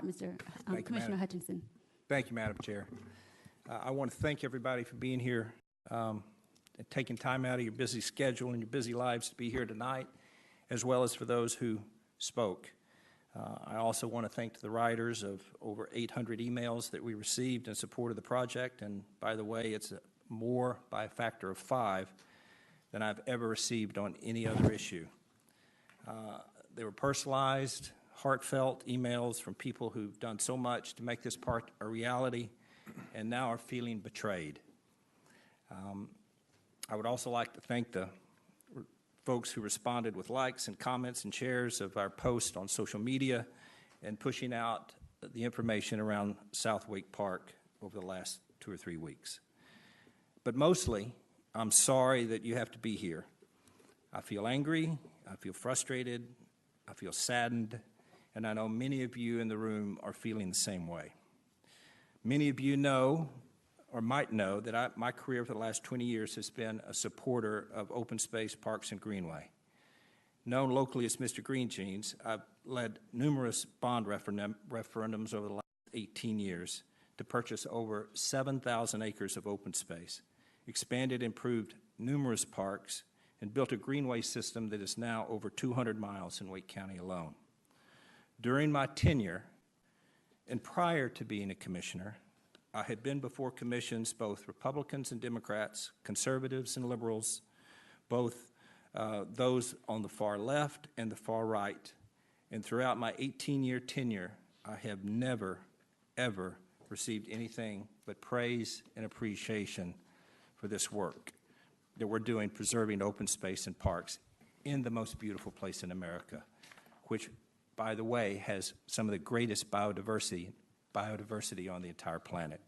Mr. Thank you, Commissioner Madam. Hutchinson. Thank you, Madam Chair. I want to thank everybody for being here and taking time out of your busy schedule and your busy lives to be here tonight, as well as for those who spoke. I also want to thank the writers of over 800 emails that we received in support of the project, and by the way, it's more by a factor of 5 than I've ever received on any other issue. They were personalized, heartfelt emails from people who've done so much to make this part a reality and now are feeling betrayed. I would also like to thank the folks who responded with likes and comments and shares of our post on social media and pushing out the information around South Wake Park over the last 2 or 3 weeks. But mostly, I'm sorry that you have to be here. I feel angry, I feel frustrated, I feel saddened, and I know many of you in the room are feeling the same way. Many of you know, or might know, that my career for the last 20 years has been a supporter of open space, parks, and greenway. Known locally as Mr. Green Jeans, I've led numerous bond referendums over the last 18 years to purchase over 7,000 acres of open space, expanded and improved numerous parks, and built a greenway system that is now over 200 miles in Wake County alone. During my tenure, and prior to being a commissioner, I had been before commissions, both Republicans and Democrats, conservatives and liberals, both those on the far left and the far right. And throughout my 18-year tenure, I have never, ever received anything but praise and appreciation for this work that we're doing preserving open space and parks in the most beautiful place in America, which, by the way, has some of the greatest biodiversity on the entire planet.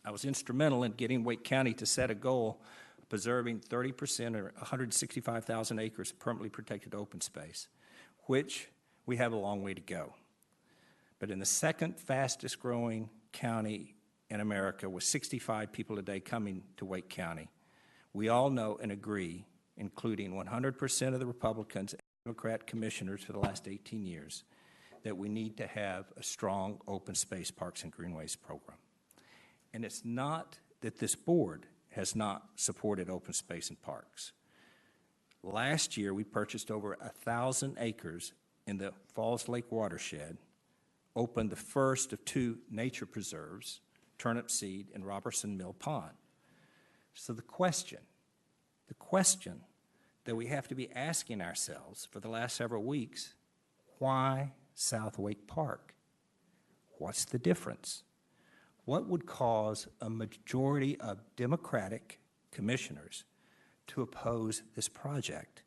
I was instrumental in getting Wake County to set a goal of preserving 30% or 165,000 acres of permanently protected open space, which we have a long way to go. But in the second fastest growing county in America, with 65 people a day coming to Wake County, we all know and agree, including 100% of the Republicans and Democrat commissioners for the last 18 years, that we need to have a strong open space, parks, and greenways program. And it's not that this board has not supported open space and parks. Last year, we purchased over 1,000 acres in the Falls Lake watershed, opened the first of 2 nature preserves, Turnip Seed and Robertson Mill Pond. So the question that we have to be asking ourselves for the last several weeks, why South Wake Park? What's the difference? What would cause a majority of Democratic commissioners to oppose this project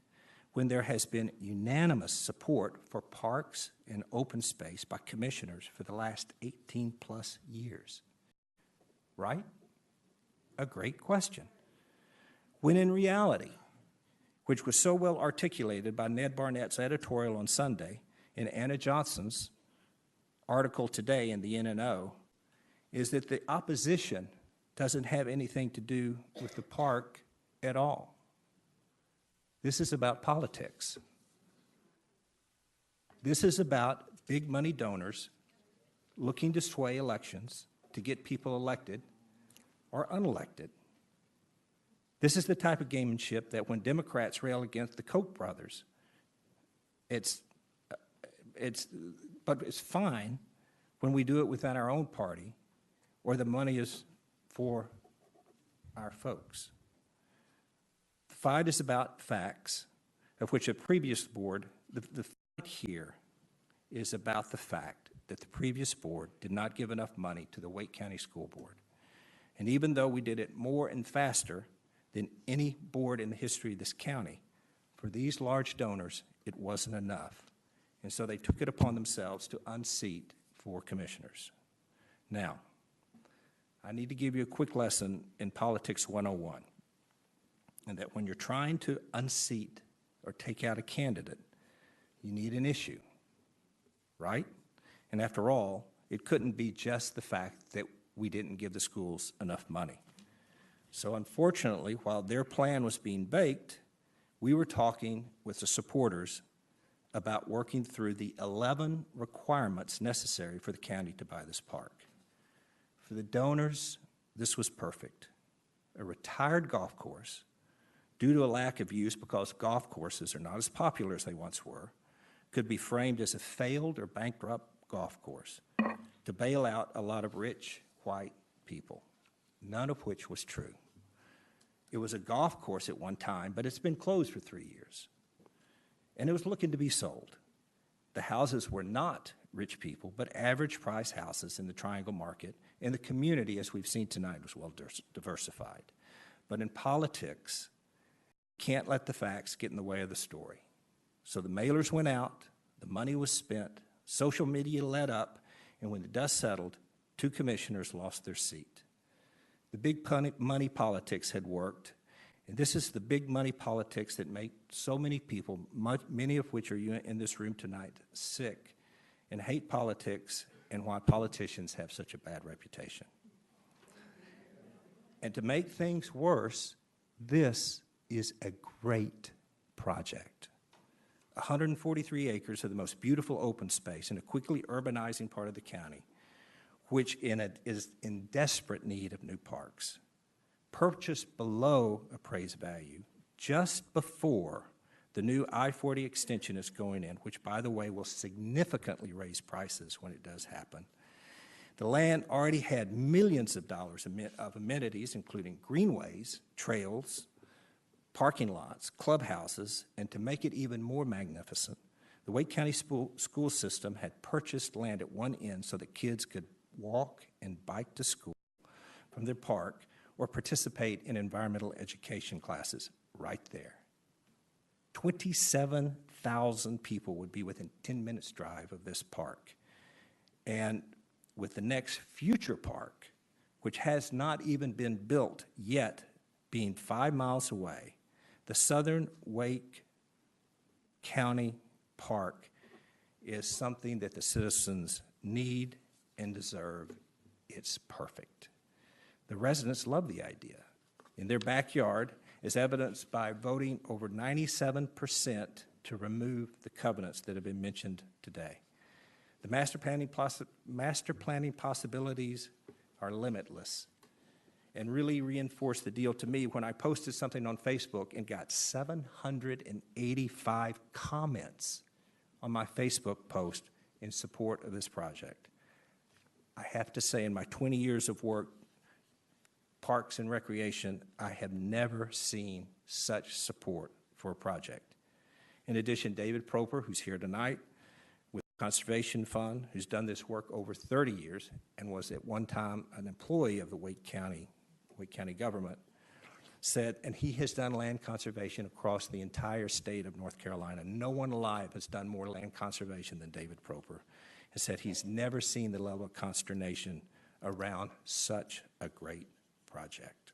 when there has been unanimous support for parks and open space by commissioners for the last 18+ years? Right? A great question. When in reality, which was so well articulated by Ned Barnett's editorial on Sunday and Anna Johnson's article today in the N&O, is that the opposition doesn't have anything to do with the park at all. This is about politics. This is about big money donors looking to sway elections to get people elected or unelected. This is the type of gamemanship that when Democrats rail against the Koch brothers, but it's fine when we do it within our own party or the money is for our folks. The fight is about facts, of which a previous board, the fight here is about the fact that the previous board did not give enough money to the Wake County School Board. And even though we did it more and faster than any board in the history of this county, for these large donors, it wasn't enough. And so they took it upon themselves to unseat 4 commissioners. Now, I need to give you a quick lesson in Politics 101, and that when you're trying to unseat or take out a candidate, you need an issue, right? And after all, it couldn't be just the fact that we didn't give the schools enough money. So unfortunately, while their plan was being baked, we were talking with the supporters about working through the 11 requirements necessary for the county to buy this park. For the donors, this was perfect. A retired golf course, due to a lack of use because golf courses are not as popular as they once were, could be framed as a failed or bankrupt golf course to bail out a lot of rich white people, none of which was true. It was a golf course at one time, but it's been closed for 3 years. And it was looking to be sold. The houses were not rich people, but average price houses in the Triangle market, and the community, as we've seen tonight, was well diversified. But in politics, can't let the facts get in the way of the story. So the mailers went out, the money was spent, social media led up, and when the dust settled, 2 commissioners lost their seat. The big money politics had worked, and this is the big money politics that make so many people, many of which are in this room tonight, sick and hate politics and why politicians have such a bad reputation. And to make things worse, this is a great project. 143 acres of the most beautiful open space in a quickly urbanizing part of the county, which is in desperate need of new parks. Purchased below appraised value just before the new I-40 extension is going in, which, by the way, will significantly raise prices when it does happen. The land already had millions of dollars of amenities, including greenways, trails, parking lots, clubhouses, and to make it even more magnificent, the Wake County school system had purchased land at one end so that kids could walk and bike to school from their park or participate in environmental education classes right there. 27,000 people would be within 10 minutes drive of this park. And with the next future park, which has not even been built yet, being 5 miles away, the Southern Wake County Park is something that the citizens need and deserve. It's perfect. The residents love the idea. In their backyard, as evidenced by voting over 97% to remove the covenants that have been mentioned today. The master planning possibilities are limitless and really reinforced the deal to me when I posted something on Facebook and got 785 comments on my Facebook post in support of this project. I have to say, in my 20 years of work, parks and recreation, I have never seen such support for a project. In addition, David Proper, who's here tonight, with the Conservation Fund, who's done this work over 30 years and was at one time an employee of the Wake County government, said, and he has done land conservation across the entire state of North Carolina. No one alive has done more land conservation than David Proper, and said he's never seen the level of consternation around such a great project.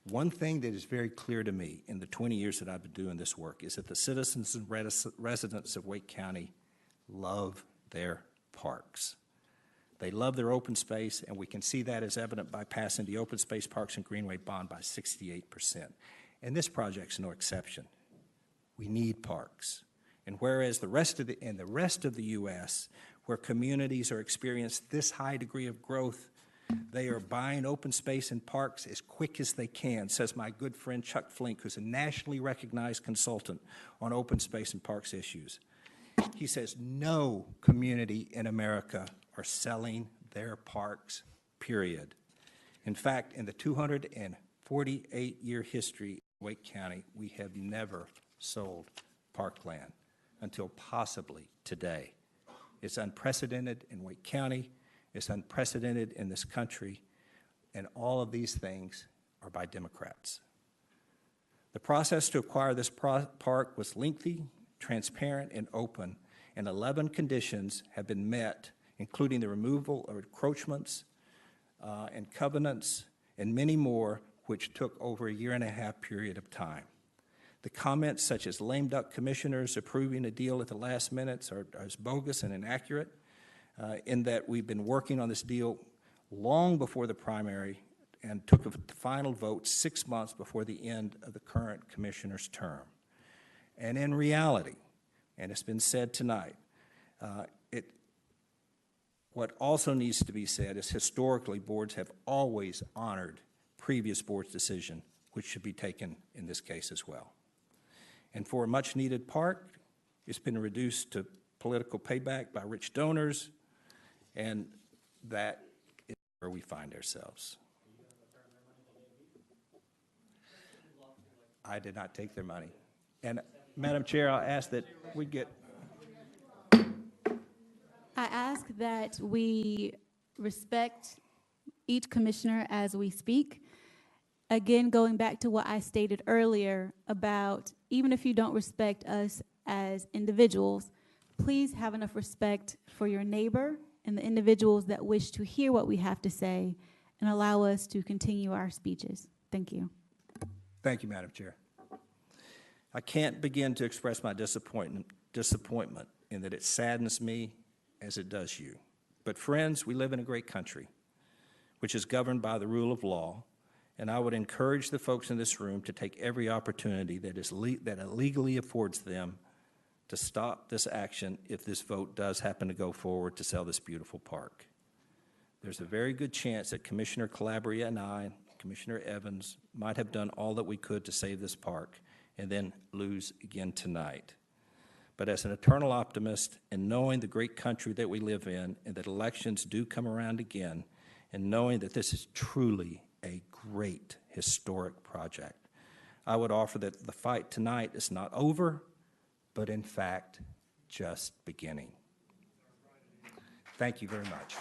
One thing that is very clear to me in the 20 years that I've been doing this work is that the citizens and residents of Wake County love their parks. They love their open space, and we can see that as evident by passing the Open Space Parks and Greenway bond by 68%. And this project's no exception. We need parks. And whereas the rest of the U.S., where communities are experiencing this high degree of growth, they are buying open space and parks as quick as they can, says my good friend Chuck Flink, who's a nationally recognized consultant on open space and parks issues. He says no community in America are selling their parks, period. In fact, in the 248-year history of Wake County, we have never sold parkland until possibly today. It's unprecedented in Wake County. It's unprecedented in this country, and all of these things are by Democrats. The process to acquire this park was lengthy, transparent, and open, and 11 conditions have been met, including the removal of encroachments and covenants, and many more, which took over a 1.5-year period of time. The comments such as lame duck commissioners approving a deal at the last minute are bogus and inaccurate, in that we've been working on this deal long before the primary and took a final vote 6 months before the end of the current commissioner's term. And in reality, and it's been said tonight, what also needs to be said is historically, boards have always honored previous board's decision, which should be taken in this case as well. And for a much-needed park, it's been reduced to political payback by rich donors, and that is where we find ourselves. I did not take their money. And, Madam Chair, I'll ask that we get... I ask that we respect each commissioner as we speak. Again, going back to what I stated earlier about even if you don't respect us as individuals, please have enough respect for your neighbor and the individuals that wish to hear what we have to say and allow us to continue our speeches. Thank you. Thank you, Madam Chair. I can't begin to express my disappointment in that it saddens me as it does you. But friends, we live in a great country, which is governed by the rule of law, and I would encourage the folks in this room to take every opportunity that it legally affords them to stop this action if this vote does happen to go forward to sell this beautiful park. There's a very good chance that Commissioner Calabria and I, Commissioner Evans, might have done all that we could to save this park and then lose again tonight. But as an eternal optimist and knowing the great country that we live in and that elections do come around again, and knowing that this is truly a great historic project, I would offer that the fight tonight is not over, but in fact, just beginning. Thank you very much.